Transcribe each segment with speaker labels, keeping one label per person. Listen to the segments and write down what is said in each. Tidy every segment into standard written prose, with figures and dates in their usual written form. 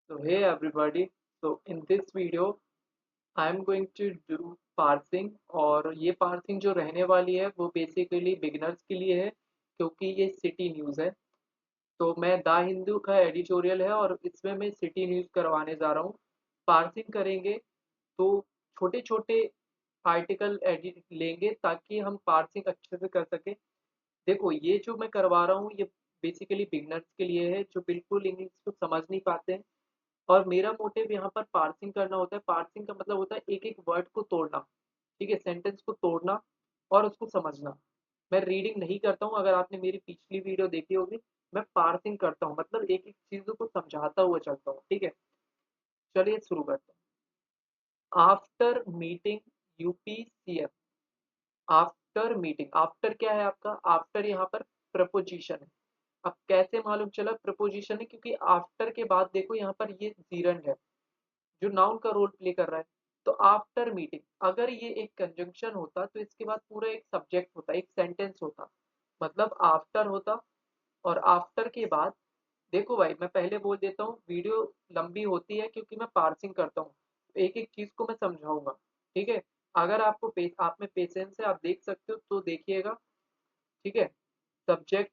Speaker 1: So hey everybody, so in this video I am going to do parsing और ये parsing जो रहने वाली है वो बेसिकली बिगिनर्स के लिए है क्योंकि ये सिटी न्यूज़ है। तो मैं द हिंदू का एडिटोरियल है और इसमें मैं सिटी न्यूज़ करवाने जा रहा हूँ। पार्सिंग करेंगे तो छोटे छोटे आर्टिकल एडिट लेंगे ताकि हम पार्सिंग अच्छे से कर सकें। देखो ये जो मैं करवा रहा हूँ ये बेसिकली बिगिनर्स के लिए है जो बिल्कुल इंग्लिश को समझ नहीं पाते हैं। और मेरा मोटिव यहाँ पर पार्सिंग करना होता है। पार्सिंग का मतलब होता है एक-एक वर्ड को तोड़ना, ठीक है? सेंटेंस को तोड़ना और उसको समझना। मैं रीडिंग नहीं करता हूँ, अगर आपने मेरी पिछली वीडियो देखी होगी, मैं पार्सिंग करता हूँ, मतलब एक-एक चीज़ों को समझाता हुआ चलता हूँ, ठीक है? चलिए शुरू करते हैं। After meeting UP CM, after meeting, after क्या है आपका? आफ्टर यहाँ पर प्रपोजिशन है। अब कैसे मालूम चला प्रपोजिशन है? क्योंकि आफ्टर के बाद देखो यहाँ पर ये जीरंड है। जो नाउन का रोल प्ले कर रहा है। तो आफ्टर मीटिंग अगर ये एक कंजंक्शन होता तो इसके बाद पूरा एक सब्जेक्ट होता, एक सेंटेंस होता, मतलब आफ्टर होता। और आफ्टर के बाद देखो भाई मैं पहले बोल देता हूँ वीडियो लंबी होती है क्योंकि मैं पार्सिंग करता हूँ, एक एक चीज को मैं समझाऊंगा, ठीक है? अगर आपको आप में पेशेंस है आप देख सकते हो तो देखिएगा, ठीक है? सब्जेक्ट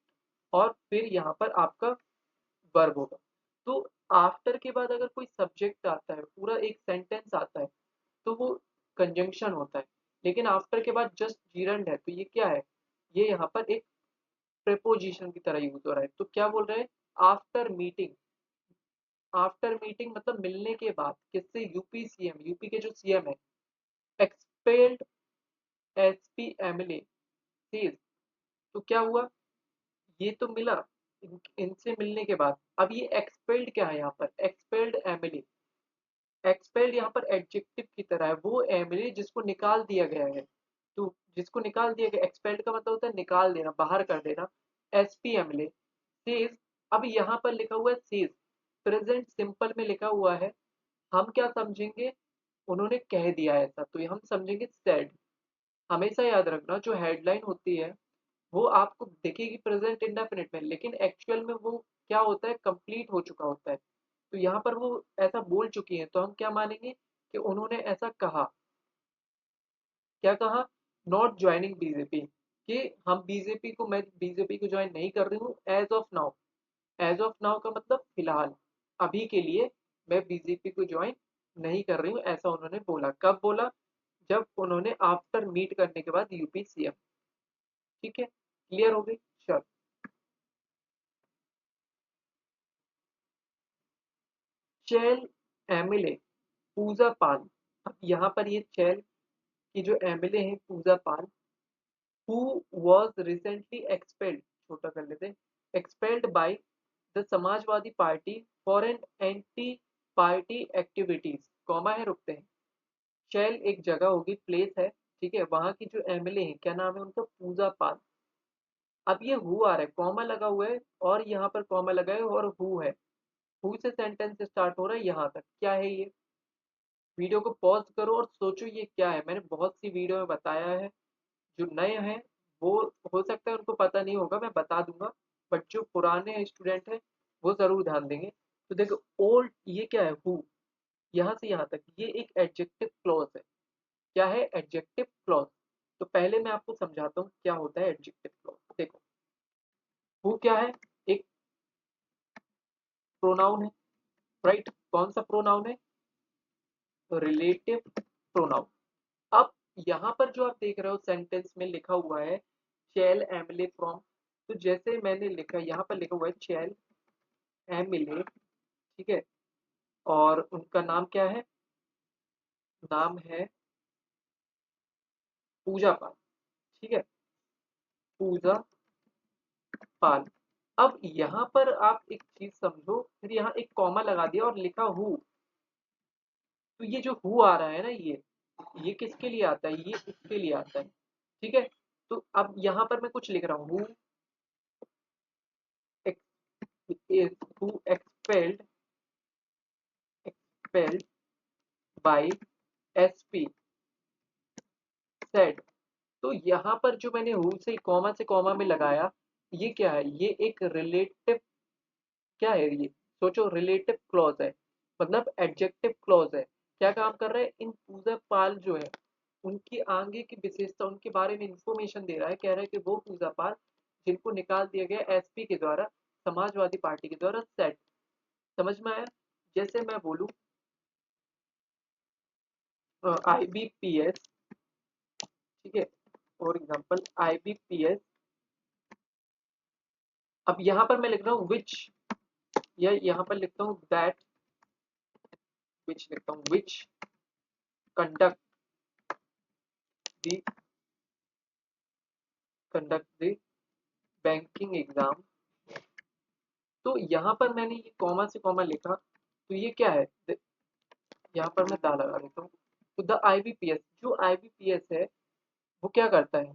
Speaker 1: और फिर यहाँ पर आपका वर्ब होगा। तो आफ्टर के बाद अगर कोई सब्जेक्ट आता है, पूरा एक सेंटेंस आता है, तो वो कंजंक्शन होता है। लेकिन आफ्टर के बाद जस्ट जीरंड है, तो ये क्या है? ये यहाँ पर एक प्रेपोजिशन की तरह यूज हो रहा है। तो क्या बोल रहे हैं? आफ्टर मीटिंग, आफ्टर मीटिंग मतलब मिलने के बाद किससे? यूपी सीएम, यूपी के जो सीएम है, एक्सपेल्ड एसपी एमएलए सेज। तो क्या हुआ? ये तो मिला इनसे मिलने के बाद। अब ये एक्सपेल्ड क्या है यहाँ पर? एक्सपेल्ड एमएलए, एक्सपेल्ड यहाँ पर एडजेक्टिव की तरह है, वो एमएलए जिसको निकाल दिया गया है। तो जिसको निकाल दिया गया, एक्सपेल्ड का मतलब होता है निकाल देना, बाहर कर देना। एसपी एमएलए सेज, अब यहाँ पर लिखा हुआ है सेज, प्रेजेंट सिंपल में लिखा हुआ है। हम क्या समझेंगे? उन्होंने कह दिया ऐसा, तो ये हम समझेंगे सेड। हमेशा याद रखना जो हेडलाइन होती है वो आपको दिखेगी प्रेजेंट इंडेफिनिट में, लेकिन एक्चुअल में वो क्या होता है? कंप्लीट हो चुका होता है। तो यहाँ पर वो ऐसा बोल चुकी हैं तो हम क्या मानेंगे कि उन्होंने ऐसा कहा। क्या कहा? नॉट ज्वाइनिंग बीजेपी, कि हम बीजेपी को, मैं बीजेपी को ज्वाइन नहीं कर रही हूँ as of now. As of now का मतलब फिलहाल, अभी के लिए मैं बीजेपी को ज्वाइन नहीं कर रही हूँ, ऐसा उन्होंने बोला। कब बोला? जब उन्होंने आफ्टर मीट करने के बाद यूपी सीएम। ठीक है, क्लियर हो गई? चल, चैल एमएलए पूजा पाल। अब यहाँ पर ये चैल की जो एमएलए है पूजा पाल, who was recently expelled, छोटा कर लेते हैं, expelled by the Samajwadi party for an anti party activities, comma है, रुकते हैं। शैल एक जगह होगी, प्लेस है, ठीक है? वहां की जो एमएलए है, क्या नाम है उनका? पूजा पाल। अब ये हु आ रहा है, कॉमा लगा हुआ है और यहाँ पर कॉमा लगा है और हु है। हु से सेंटेंस स्टार्ट हो रहा है यहाँ तक। क्या है ये? वीडियो को पॉज करो और सोचो ये क्या है। मैंने बहुत सी वीडियो में बताया है, जो नए हैं वो हो सकता है उनको पता नहीं होगा, मैं बता दूंगा। बट जो पुराने स्टूडेंट हैं वो जरूर ध्यान देंगे। तो देखो ओल्ड, ये क्या है? हु, यहाँ से यहाँ तक ये एक एडजेक्टिव क्लॉज है। क्या है? Adjective clause. तो पहले मैं आपको समझाता हूँ क्या होता है एडजेक्टिव क्लॉज। देखो हु क्या है? एक प्रोनाउन है, राइट? कौन सा प्रोनाउन है? Relative pronoun. अब यहाँ पर जो आप देख रहे हो सेंटेंस में लिखा हुआ है चैल एमिले फ्रॉम, तो जैसे मैंने लिखा, यहाँ पर लिखा हुआ है चैल एमिले, ठीक है? और उनका नाम क्या है? नाम है पूजा पाल, ठीक है? पूजा पाल। अब यहाँ पर आप एक चीज समझो, फिर यहाँ एक कॉमा लगा दिया और लिखा हु। तो ये जो हु आ रहा है ना, ये किसके लिए आता है? ये इसके लिए आता है, ठीक है? तो अब यहाँ पर मैं कुछ लिख रहा हूँ, who expelled, expelled by SP said. तो यहाँ पर जो मैंने हु से कॉमा में लगाया, ये क्या है? ये एक रिलेटिव, क्या है ये? सोचो, रिलेटिव क्लॉज है। मतलब एडजेक्टिव क्लॉज है। क्या काम कर रहा है, इन पूजा पाल जो है उनकी आगे की विशेषता, उनके बारे में इंफॉर्मेशन दे रहा है। कह रहा है कि वो पूजा पाल जिनको निकाल दिया गया एसपी के द्वारा, समाजवादी पार्टी के द्वारा सेट। समझ में आया? जैसे मैं बोलूं आईबीपीएस, ठीक है, फॉर एग्जांपल आईबीपीएस। अब यहाँ पर मैं लिख रहा हूँ विच, या यहाँ पर लिखता हूँ दैट, विच लिखता हूँ विच कंडक्ट द बैंकिंग एग्जाम। तो यहाँ पर मैंने ये कॉमा से कॉमा लिखा, तो ये क्या है, यहाँ पर मैं दा लगा देता हूँ। तो द आईबीपीएस, जो आईबीपीएस है वो क्या करता है,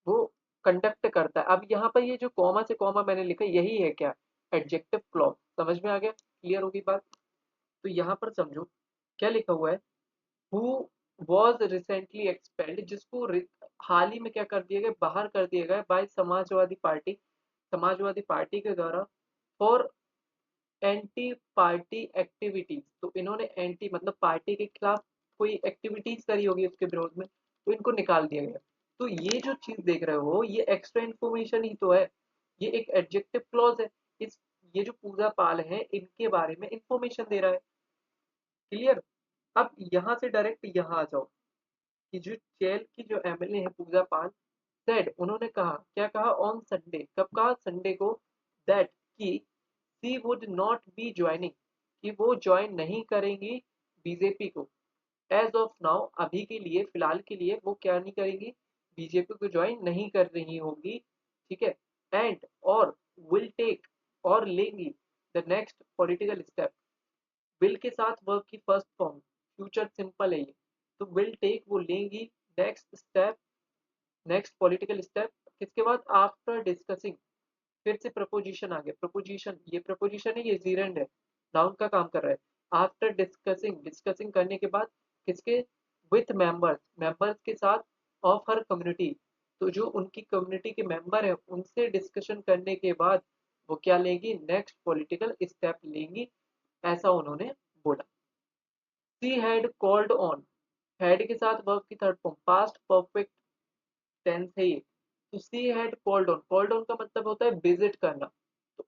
Speaker 1: वो कंडक्ट करता है। अब यहाँ पर ये जो कॉमा से कॉमा मैंने लिखा, यही है क्या, एडजेक्टिव क्लॉज। समझ में आ गया? क्लियर होगी बात? तो यहाँ पर समझो क्या लिखा हुआ है, हु वॉज रिसेंटली एक्सपेल्ड, जिसको हाल ही में क्या कर दिया गया, बाहर कर दिया गया by Samajwadi Party, Samajwadi Party के द्वारा, फॉर एंटी पार्टी एक्टिविटीज। तो इन्होंने एंटी मतलब पार्टी के खिलाफ कोई एक्टिविटीज करी होगी उसके विरोध में, तो इनको निकाल दिया गया। तो ये जो चीज देख रहे हो ये एक्स्ट्रा इन्फॉर्मेशन ही तो है, ये एक एडजेक्टिव क्लॉज है। इस ये जो पूजा पाल है इनके बारे में इंफॉर्मेशन दे रहा है। क्लियर? अब यहाँ से डायरेक्ट यहाँ आ जाओ कि जो चेल की जो एमएलए है पूजा पाल, सेड उन्होंने कहा, क्या कहा, ऑन संडे, कब कहा, संडे को, दैट कि सी वुड नॉट बी ज्वाइनिंग, कि वो ज्वाइन नहीं करेंगी बीजेपी को। एज ऑफ नाउ, अभी के लिए, फिलहाल के लिए वो क्या नहीं करेंगी, बीजेपी को ज्वाइन नहीं कर रही होगी। ठीक है? एंड और विल टेक, और लेंगी the next political step, will के साथ वर्ब की फर्स्ट फॉर्म, फ्यूचर सिंपल है ये। तो विल टेक वो लेंगी, next step, next political step किसके बाद, आफ्टर डिस्कसिंग, फिर से प्रपोजिशन आ गया, प्रपोजिशन, ये प्रपोजिशन है, ये जीरेंड है, नाउन का काम कर रहा है। आफ्टर डिस्कसिंग, डिस्कसिंग करने के बाद किसके, विथ मेंबर्स, मेंबर्स के साथ, ऑफ हर कम्युनिटी, तो जो उनकी कम्युनिटी के मेंबर है उनसे डिस्कशन करने के बाद वो क्या लेंगी, नेक्स्ट पॉलिटिकल स्टेप लेंगी, ऐसा उन्होंने बोला। She had called on, had के साथ वर्ब की third form, past perfect tense है ये। तो she had called on, called on का मतलब होता है विजिट करना, तो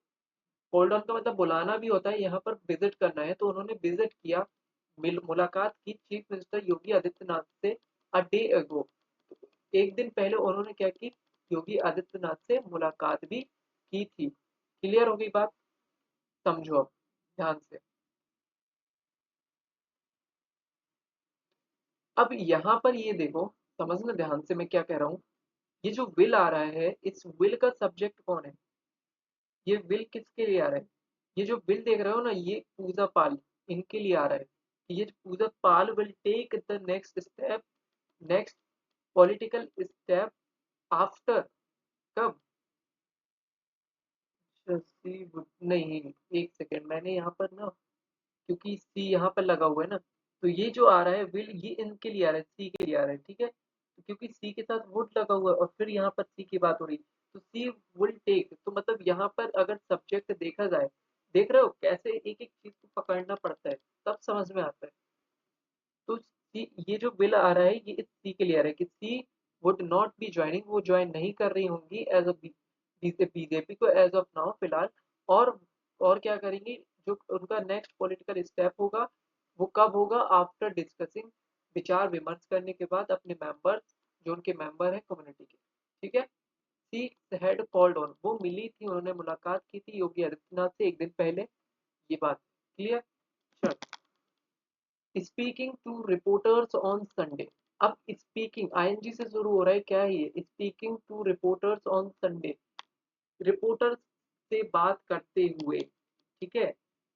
Speaker 1: कॉल्ड ऑन का मतलब बुलाना भी होता है, यहाँ पर विजिट करना है। तो उन्होंने विजिट किया, मुलाकात की चीफ मिनिस्टर योगी आदित्यनाथ से अ डे अगो, एक दिन पहले उन्होंने क्या की, योगी आदित्यनाथ से मुलाकात भी की थी। क्लियर हो गई बात? समझो अब ध्यान से। अब यहाँ पर ये देखो, समझना ध्यान से मैं क्या कह रहा हूँ। ये जो विल आ रहा है, इस विल का सब्जेक्ट कौन है, ये विल किसके लिए आ रहा है, ये जो विल देख रहे हो ना, ये पूजा पाल इनके लिए आ रहा है। ये Pooja Pal will take the next step, next political step, after, कब, नहीं, एक सेकेंड, मैंने यहाँ पर ना, क्योंकि सी यहाँ पर लगा हुआ है ना, तो ये जो आ रहा है विल, ये इनके लिए आ रहा है, सी के लिए आ रहा है। ठीक है? तो क्योंकि सी के साथ वुड लगा हुआ है और फिर यहाँ पर सी की बात हो रही है, तो सी विल टेक, तो मतलब यहाँ पर अगर सब्जेक्ट देखा जाए, देख रहे हो कैसे एक एक चीज को पकड़ना पड़ता है, तब समझ में आता है। तो सी, ये जो बिल आ रहा है ये इस सी के लिए आ रहा है कि सी वुड नॉट बी ज्वाइनिंग, वो ज्वाइन नहीं कर रही होंगी एज अ बीजेपी को एज ऑफ नाउ, फिलहाल। और और क्या करेंगी, जो उनका नेक्स्ट पॉलिटिकल स्टेप होगा वो कब होगा, आफ्टर डिस्कसिंग, विचार विमर्श करने के बाद अपने मेंबर्स, जो उनके मेंबर हैं कम्युनिटी के। ठीक है? सी हैड कॉल्ड ऑन, वो मिली थी, उन्होंने मुलाकात की थी योगी आदित्यनाथ से एक दिन पहले, ये बात क्लियर? चलो, speaking to reporters on Sunday. अब स्पीकिंग आईएनजी से शुरू हो रहा है, क्या है ये, speaking to reporters on Sunday, reporters से बात करते हुए। ठीक है?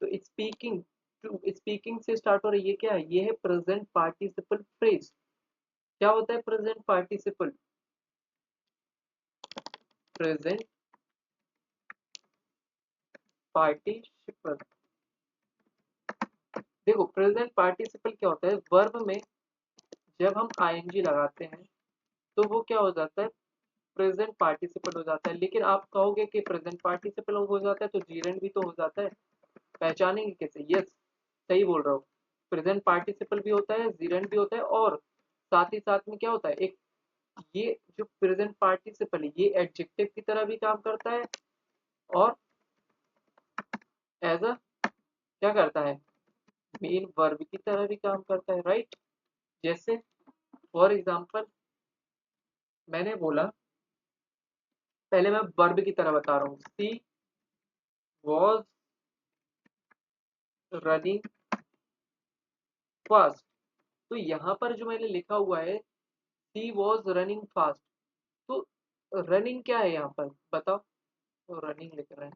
Speaker 1: तो स्पीकिंग टू, स्पीकिंग से स्टार्ट हो रहा है, ये क्या है, ये है प्रेजेंट पार्टिसिपल फ्रेज। क्या होता है प्रेजेंट पार्टिसिपल, प्रेजेंट पार्टिसिपल, देखो प्रेजेंट पार्टिसिपल क्या होता है, वर्ब में जब हम आईएनजी लगाते हैं तो वो क्या हो जाता है, प्रेजेंट पार्टिसिपल हो जाता है। लेकिन आप कहोगे कि प्रेजेंट पार्टिसिपल हो जाता है तो जीरेंड भी तो हो जाता है, पहचानेंगे कैसे? यस, सही बोल रहा हूँ। प्रेजेंट पार्टिसिपल भी होता है, जीरेंड भी होता है, और साथ ही साथ में क्या होता है, एक ये जो प्रेजेंट पार्टिसिपल है ये एडजेक्टिव की तरह भी काम करता है और एज अ क्या करता है, मेन वर्ब की तरह भी काम करता है, राइट। जैसे फॉर एग्जांपल मैंने बोला, पहले मैं वर्ब की तरह बता रहा हूँ, सी वॉज रनिंग फास्ट। तो यहाँ पर जो मैंने लिखा हुआ है सी वॉज रनिंग फास्ट, तो रनिंग क्या है यहाँ पर बताओ, तो रनिंग लिख रहे हैं,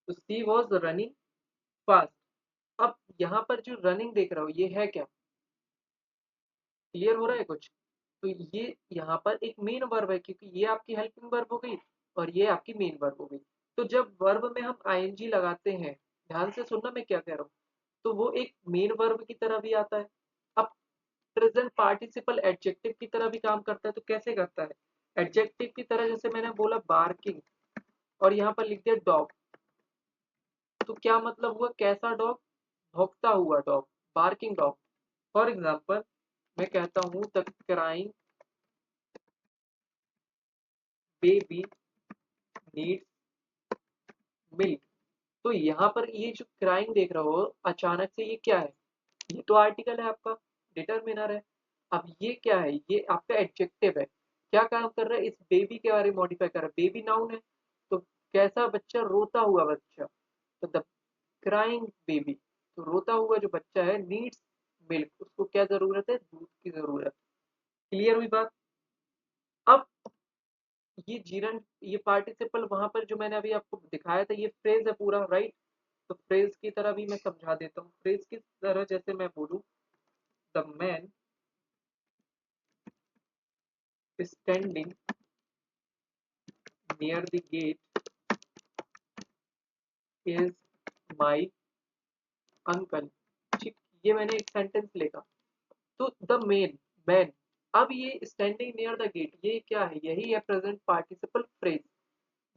Speaker 1: तो सी वॉज रनिंग फास्ट। अब यहाँ पर जो रनिंग देख रहा हो ये है क्या, क्लियर हो रहा है कुछ। तो ये यहाँ पर एक मेन वर्ब है, क्योंकि ये आपकी हेल्पिंग वर्ब हो गई और ये आपकी मेन वर्ब हो गई। तो जब वर्ब में हम आईएनजी लगाते हैं, ध्यान से सुनना मैं क्या कह रहा हूँ, तो वो एक मेन वर्ब की तरह भी आता है। अब प्रेजेंट पार्टिसिपल एडजेक्टिव की तरह भी काम करता है, तो कैसे करता है, एडजेक्टिव की तरह, जैसे मैंने बोला बार्किंग और यहाँ पर लिख दिया डॉग, तो क्या मतलब हुआ, कैसा डॉग, भौंकता हुआ dog, barking dog. For example मैं कहता हूँ the crying baby needs milk. तो यहाँ पर ये जो क्राइंग देख रहे हो अचानक से, ये क्या है, ये तो आर्टिकल है आपका, डिटरमिनर है। अब ये क्या है, ये आपका एडजेक्टिव है, क्या काम कर रहा है, इस बेबी के बारे में मॉडिफाई कर रहा है, बेबी नाउन है, तो कैसा बच्चा, रोता हुआ बच्चा, तो द क्राइंग बेबी, तो रोता हुआ जो बच्चा है नीड्स मिल्क, उसको क्या जरूरत है, दूध की जरूरत। क्लियर हुई बात। अब ये जीरन, ये पार्टिसिपल वहां पर जो मैंने अभी आपको दिखाया था, ये फ्रेज है पूरा, राइट। तो फ्रेज की तरह भी मैं समझा देता हूँ, फ्रेज की तरह जैसे मैं बोलूँ, the man standing near the gate is my uncle. ठीक, ये मैंने एक सेंटेंस लिखा, तो द मेन मैन, अब ये स्टैंडिंग नियर द गेट, ये क्या है, यही है प्रेजेंट पार्टिसिपल फ्रेज।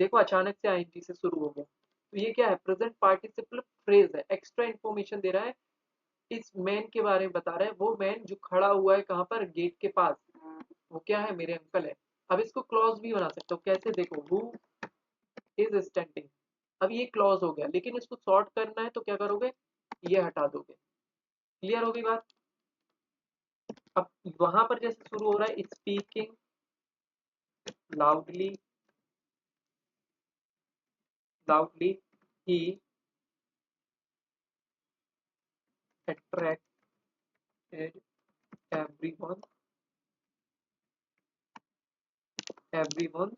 Speaker 1: देखो अचानक से आईएनजी से शुरू हो गया, तो ये क्या है, प्रेजेंट पार्टिसिपल फ्रेज है, एक्स्ट्रा इन्फॉर्मेशन दे रहा है, इस मैन के बारे में बता रहा है, वो मैन जो खड़ा हुआ है कहाँ पर, गेट के पास, वो क्या है, मेरे अंकल है। अब इसको क्लॉज भी बना सकते हो, कैसे, देखो हु इज स्टैंडिंग, अब ये क्लॉज हो गया, लेकिन इसको शॉर्ट करना है तो क्या करोगे, ये हटा दोगे। क्लियर होगी बात। अब वहां पर जैसे शुरू हो रहा है, स्पीकिंग लाउडली, लाउडली ही attracted everyone, everyone's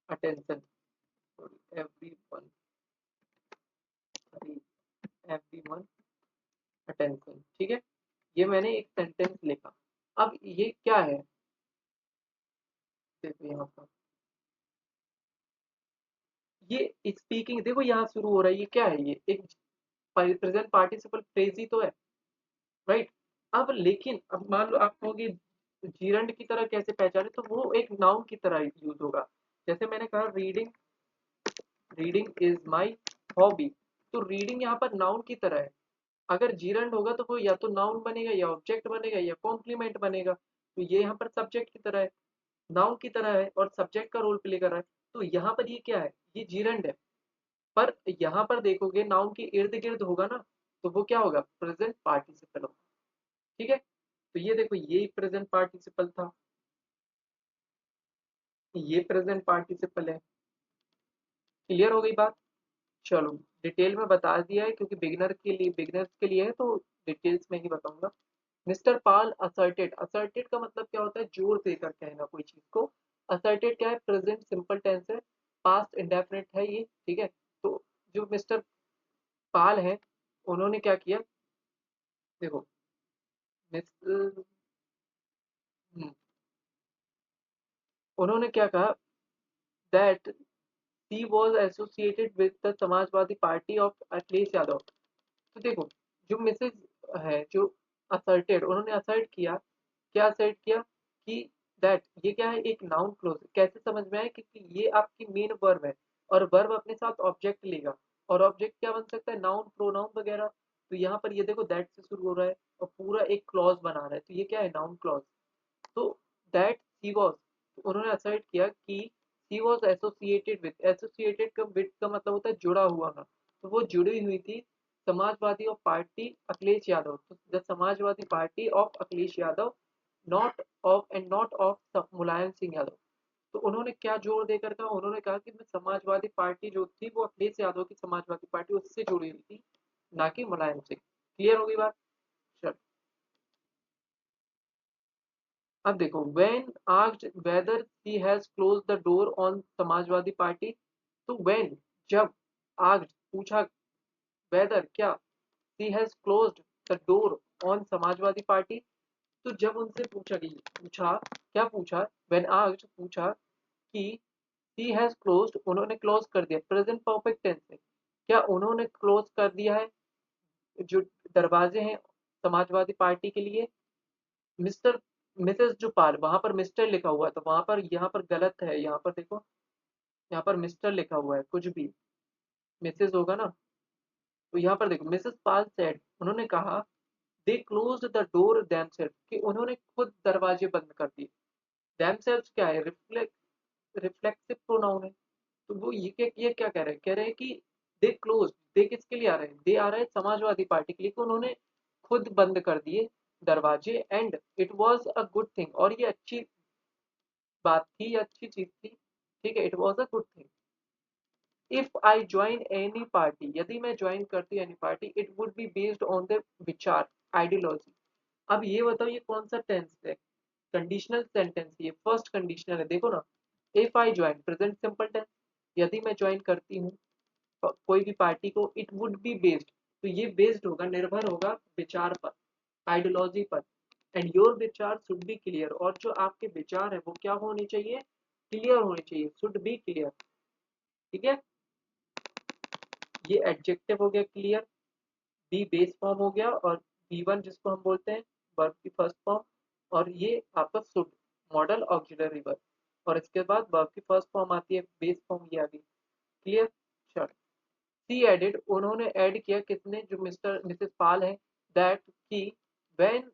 Speaker 1: attention, sorry, sorry, everyone attention, ठीक है। ये मैंने एक सेंटेंस लिखा। अब ये क्या है, देखो यहाँ पर ये स्पीकिंग, देखो यहाँ शुरू हो रहा है, ये क्या है, ये एक प्रेजेंट पार्टिसिपल फ्रेज ही तो है, राइट। अब लेकिन अब मान लो आप कहोगे जीरंड की तरह कैसे पहचाने, तो वो एक नाउन की तरह यूज होगा। जैसे मैंने कहा reading, reading is my hobby, तो रीडिंग यहाँ पर नाउन की तरह है। अगर जीरंड होगा तो वो या तो नाउन बनेगा या ऑब्जेक्ट बनेगा या कॉम्प्लीमेंट बनेगा, तो ये यहाँ पर सब्जेक्ट की तरह है, नाउन की तरह है और सब्जेक्ट का रोल प्ले कर रहा है। तो यहाँ पर ये क्या है, ये जीरंड है, पर यहाँ पर देखोगे नाउन के इर्द गिर्द होगा ना, तो वो क्या होगा, प्रेजेंट पार्टिसिपल होगा। ठीक है, तो ये देखो ये प्रेजेंट पार्टिसिपल था, ये प्रेजेंट पार्टिसिपल है। क्लियर हो गई बात। चलो डिटेल में बता दिया है, क्योंकि बिगिनर के लिए, बिगिनर्स के लिए है, तो डिटेल्स में ही बताऊंगा। मिस्टर पाल असर्टेड, असर्टेड का मतलब क्या होता है, जोर देकर कहना कोई चीज को। असर्टेड क्या है, प्रेजेंट सिंपल टेंस है, पास्ट इंडेफिनिट है ये, ठीक है। तो जो मिस्टर पाल है, उन्होंने क्या किया, देखो मिस्टर, उन्होंने क्या कहा, that she was associated with the Samajwadi party of Akhilesh Yadav. तो देखो जो मिसेज है, जो असर्टेड, उन्होंने असर्ट किया, क्या असर्ट किया कि दैट, ये क्या है, एक नाउन क्लोज, कैसे समझ में आए, क्योंकि ये आपकी मेन वर्ब है और वर्ब अपने साथ ऑब्जेक्ट लेगा। और ऑब्जेक्ट क्या बन सकता है, नाउन, प्रोनाउन वगैरह। तो यहाँ पर ये देखो दैट से शुरू हो रहा है और पूरा एक क्लॉज बना रहा है, तो ये क्या है, नाउन क्लॉज। तो दैट सी वॉज, उन्होंने असर्ट किया कि सी वॉज एसोसिएटेड विद, एसोसिएटेड का विद का मतलब होता है जुड़ा हुआ ना, तो वो जुड़ी हुई थी समाजवादी ऑफ पार्टी अखिलेश यादव, तो the Samajwadi party of Akhilesh Yadav, not of and not of Mulayam Singh Yadav. तो उन्होंने क्या जोर देकर कहा, उन्होंने कहा कि मैं समाजवादी पार्टी जो थी वो अखिलेश यादव की समाजवादी पार्टी उससे जुड़ी हुई थी, ना कि मुलायम सिंह। क्लियर होगी बात। चल, अब देखो, when asked whether she has close the door on Samajwadi party, तो व्हेन, जब, आस्क्ड पूछा, वेदर क्या, she has closed the door on Samajwadi party, तो जब उनसे पूछा गई, पूछा क्या पूछा, व्हेन आस्क्ड पूछा कि शी हैज क्लोज्ड, उन्होंने क्लोज कर दिया, प्रेजेंट परफेक्ट टेंस है, क्या उन्होंने क्लोज कर दिया है जो दरवाजे हैं समाजवादी पार्टी के लिए। मिस्टर, मिसेस जो पाल, वहां पर मिस्टर लिखा हुआ है तो वहां पर, यहाँ पर गलत है, यहाँ पर देखो, यहाँ पर मिस्टर लिखा हुआ है, कुछ भी मिसेस होगा ना। तो यहाँ पर देखो, मिसेस पाल सेड, उन्होंने कहा, दे क्लोज्ड द डोर देमसेल्फ, कि उन्होंने खुद दरवाजे बंद कर दिए। देमसेल्फ क्या है, रिफ्लेक्सिव प्रोनाउन है। तो वो ये क्या कह रहे हैं, कह रहे हैं कि दे क्लोज, दे किसके लिए आ रहे हैं, दे आ रहे हैं समाजवादी पार्टी के लिए, कि उन्होंने खुद बंद कर दिए दरवाजे, and it was a good thing, और ये अच्छी बात थी, ये अच्छी चीज थी, ठीक है, it was a good thing. If I join any party, यदि मैं ज्वाइन करती any party, it would be based on the विचार, आइडियोलॉजी। अब ये बताओ ये कौन सा टेंस है, कंडीशनल सेंटेंस, ये फर्स्ट कंडीशनल है, देखो ना। If I join, present simple tense, यदि मैं ज्वाइन करती हूँ कोई भी पार्टी को, इट वुड बी बेस्ड, तो ये बेस्ड होगा, निर्भर होगा विचार पर, आइडियोलॉजी पर, एंड योर विचार शुड बी क्लियर, और जो आपके विचार है वो क्या होने चाहिए, क्लियर होने चाहिए, शुड बी क्लियर। ठीक है, ये एडजेक्टिव हो गया क्लियर, बी बेस फॉर्म हो गया, और बी वन जिसको हम बोलते हैं वर्ब की फर्स्ट फॉर्म, और ये आपका शुड, मॉडल ऑक्सिलरी वर्ब, और इसके बाद वर्ब की फर्स्ट फॉर्म आती है, बेस फॉर्म ये आ गई। क्लियर। चलो, सी एडिड, उन्होंने ऐड किया, किसने, जो मिस्टर मिसेस पाल है, दैट की, when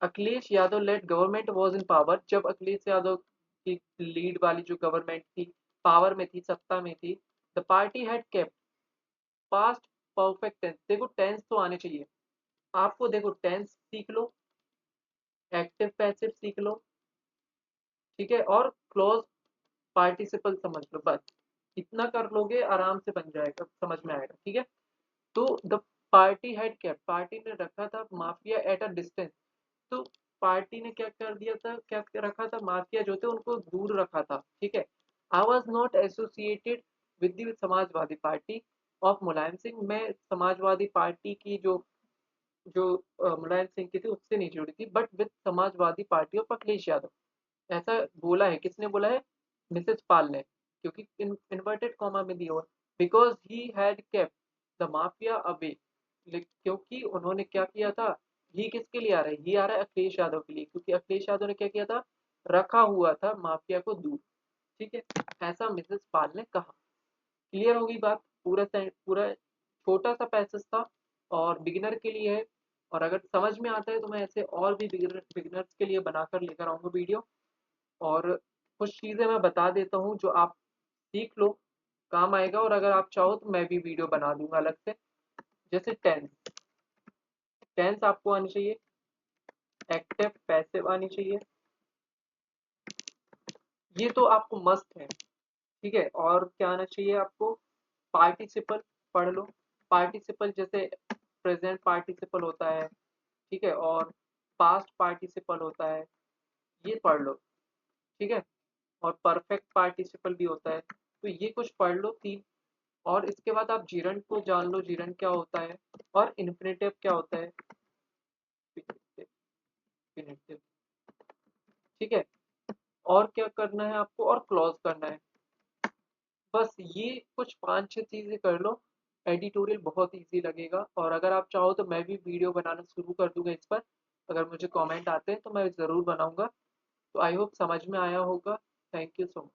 Speaker 1: Akhilesh Yadav lead government was in power, जब अखिलेश यादव की लीड वाली जो गवर्नमेंट थी, पावर में थी, सत्ता में थी, the party had kept past perfect tense, देखो टेंस तो आने चाहिए आपको, देखो टेंस सीख लो, एक्टिव पैसिव सीख लो, ठीक है, और क्लोज पार्टिसिपल समझ लो, बस इतना कर लोगे आराम से बन जाएगा, समझ में आएगा। ठीक है, तो the party had kept, party ने रखा था माफिया एट अ डिस्टेंस, तो पार्टी ने क्या कर दिया था, क्या रखा था, माफिया जो थे उनको दूर रखा था। ठीक है, I was not associated with the Samajwadi party of Mulayam Singh, मैं समाजवादी पार्टी की जो जो मुलायम सिंह की थी उससे नहीं जुड़ी थी, but with Samajwadi party of Akhilesh Yadav, ऐसा बोला है, किसने बोला है, मिसेस पाल ने, क्योंकि इन्वर्टेड कॉमा में दिया हुआ, because he had kept the mafia away, क्योंकि उन्होंने क्या किया था, ही किसके लिए आ रहा है, ये आ रहा है अखिलेश यादव के लिए, क्योंकि अखिलेश यादव ने क्या किया था, रखा हुआ था माफिया को दूर। ठीक है, ऐसा मिसेस पाल ने कहा। क्लियर होगी बात, पूरा छोटा सा पैसेज था और बिगिनर के लिए है, और अगर समझ में आता है तो मैं ऐसे और भी बिगिनर्स के लिए बनाकर लेकर आऊँगा वीडियो, और कुछ चीज़ें मैं बता देता हूँ जो आप सीख लो, काम आएगा, और अगर आप चाहो तो मैं भी वीडियो बना दूंगा अलग से। जैसे टेंस, टेंस आपको आनी चाहिए, एक्टिव पैसिव आनी चाहिए, ये तो आपको मस्ट है। ठीक है, और क्या आना चाहिए आपको, पार्टिसिपल पढ़ लो, पार्टिसिपल जैसे प्रेजेंट पार्टिसिपल होता है, ठीक है, और पास्ट पार्टिसिपल होता है, ये पढ़ लो। ठीक है, और परफेक्ट पार्टिसिपल भी होता है, तो ये कुछ पढ़ लो तीन, और इसके बाद आप जीरंड को जान लो, जीरंड क्या होता है, और इन्फिनेटिव क्या होता है, इन्फिनेटिव। ठीक है, और क्या करना है आपको, और क्लॉज करना है, बस ये कुछ 5-6 चीज़ें कर लो, एडिटोरियल बहुत इजी लगेगा, और अगर आप चाहो तो मैं भी वीडियो बनाना शुरू कर दूंगा इस पर, अगर मुझे कमेंट आते हैं तो मैं ज़रूर बनाऊंगा। तो आई होप समझ में आया होगा। Thank you so much.